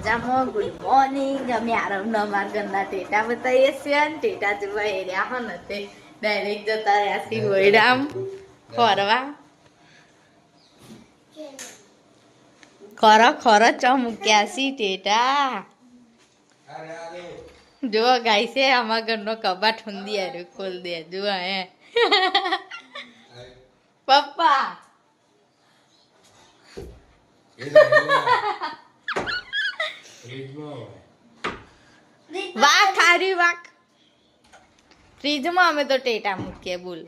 જામો good morning અમે આરામના માર્ગના ટેટા બતાવીએ છીએ અને ટેટા જોવા એર્યા હો ને તે ડાયરેક્ટ જતા રહ્યા સી વૈરામ ફરવા ખરો ચો મૂક્યા સી ટેટા જો ગાય છે આમાં ઘરનો કબાટ ઊંધી આવ્યો ખોલ દે જો હે પપ્પા વાક હારી વાક ફ્રીજમાં અમે તો ટેટા મૂકીએ બોલ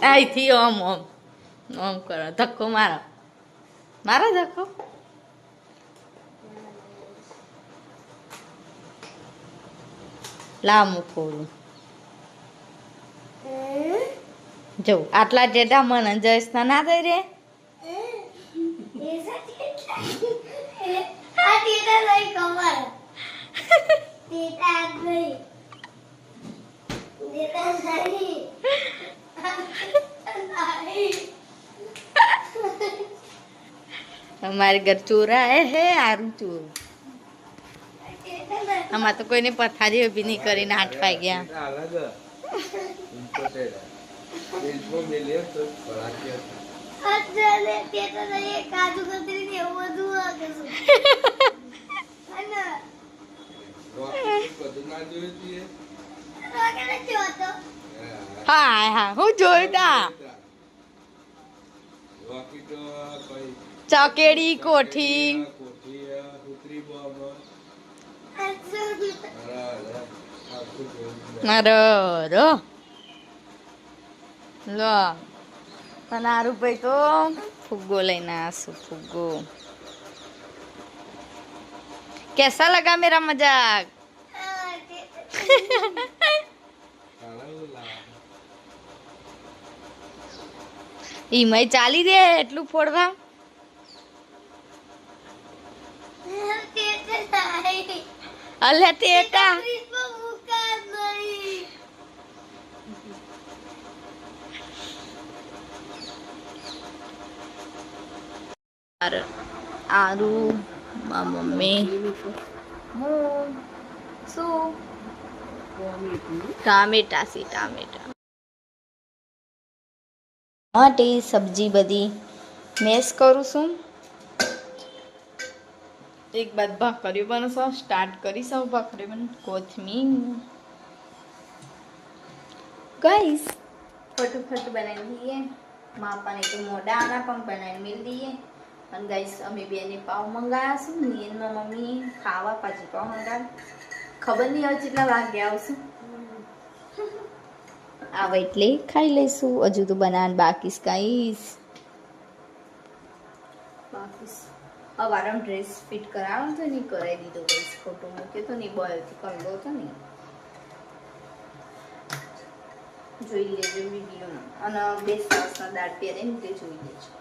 અહીંથી ઓમ ઓમ ઓમ કરો ધક્કો મારો મારો ધક્કો લા મૂકું જો આટલા ટેટા મને જઈશ ના થઈ રે हमारे घर चोरा है आरू चोर हमारे तो कोई ने पथारी भी नहीं करी ना 8 पाई गया हाँ हाँ હું જોઈતા ચકેડી કોઠી મારો રો લો પનારું ભાઈ તો ફુગ્ગો લઈને આસુ ફુગ્ગો कैसा लगा मेरा मजाक ઈમય ચાલી દે એટલું ફોડવા અલે ટેટા આરુ મમ્મી હું શું ટામેટા સી ટામેટા માટે સબ્જી બધી મેશ કરું છું એક બાદ ભાખરી બનશો સ્ટાર્ટ કરીશું ભાખરી બન કોથમીર ગાઈસ ફટાફટ બનાવી દઈએ માપાને તો મોડા આના પણ બનાવી મિલ દઈએ અને ગાઈસ અમે બેને પાવ મંગાવ્યા છું નિયનમાં મમ્મી ખાવા પાછી પાવ મંગાવ ખબર નહીં હવે કેટલા વાગ્યા આવશું આવે એટલે ખાઈ લઈશું હજુ તો બનાવવાનું બાકી ગાઈસ બાકી અવારમ ડ્રેસ ફિટ કરાવવાનો તો નહીં કરાવી દીધો ગાઈસ ફોટો મૂક્યો તો નહીં બોયથી કરલો હતો ને જોઈ લેજો વિડીયોમાં અને બે સાસના દાળ પહેરીને તે જોઈ લેજો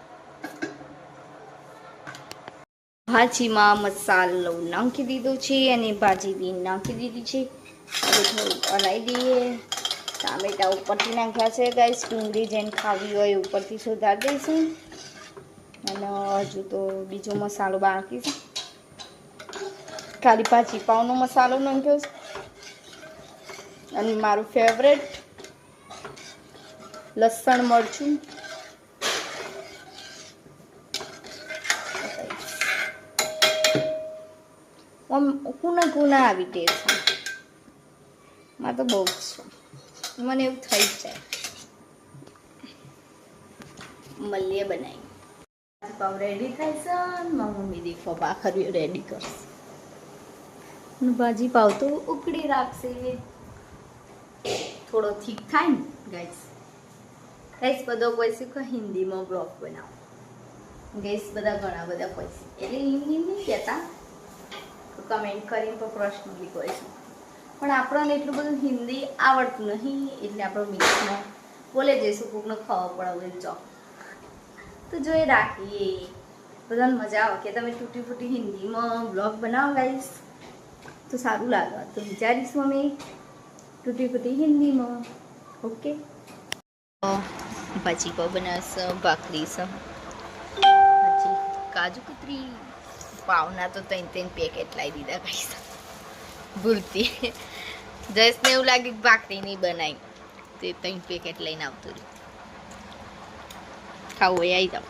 ભાજીમાં મસાલો નાખી દીધો છે અને ભાજી બી નાખી દીધી છે હવે થોડું હલાવી દઈએ ટામેટા ઉપરથી નાખ્યા છે ગાઈસ ડુંગળી જેને ખાવી હોય ઉપરથી સુધારી દઈશું અને હજુ તો બીજો મસાલો બાકી છે ખાલી ભાજી પાવનો મસાલો નાખ્યો છે અને મારું ફેવરેટ લસણ મરચું કુના આવી ટેવ છે માં તો બહુ જ છે મને એવું થઈ જ જાય મલ્લીએ બનાવી પાવ રેડી થાય છે મારી મમ્મી દેખો ભાખરીઓ રેડી કરશે ભાજી પાવ તો ઉકળી રાખશે થોડો ઠીક થાય ને ગાઈસ બધો પૈસા કે હિન્દીમાં બ્લોગ બનાવો ગાઈસ બધા ઘણા બધા પૈસા એટલે હિન્દી નહીં કહેતા કમેન્ટ કરીને તો પર્સનલી કહીશું પણ આપણને એટલું બધું હિન્દી આવડતું નહીં એટલે આપણે મિક્સમાં બોલે જઈશું કોકને ખબર પડે ચોક તો જોઈ રાખીએ બધાને મજા આવે કે તમે તૂટી ફૂટી હિન્દીમાં બ્લોગ બનાવો ગાઈસ તો સારું લાગે તો વિચારીશું અમે તૂટી ફૂટી હિન્દીમાં. ઓકે ભાજી પાવ બનાવશે, ભાખરી છે, પછી કાજુ કતરી પાવના તો 3 પેકેટ લાવી દીધા ભાઈ ભૂલતી. જયેશને એવું લાગે કે ભાખરી નહીં બનાવી તે 3 પેકેટ લઈને આવતું રહ્યું. ખાવું હોય આવી જાવ.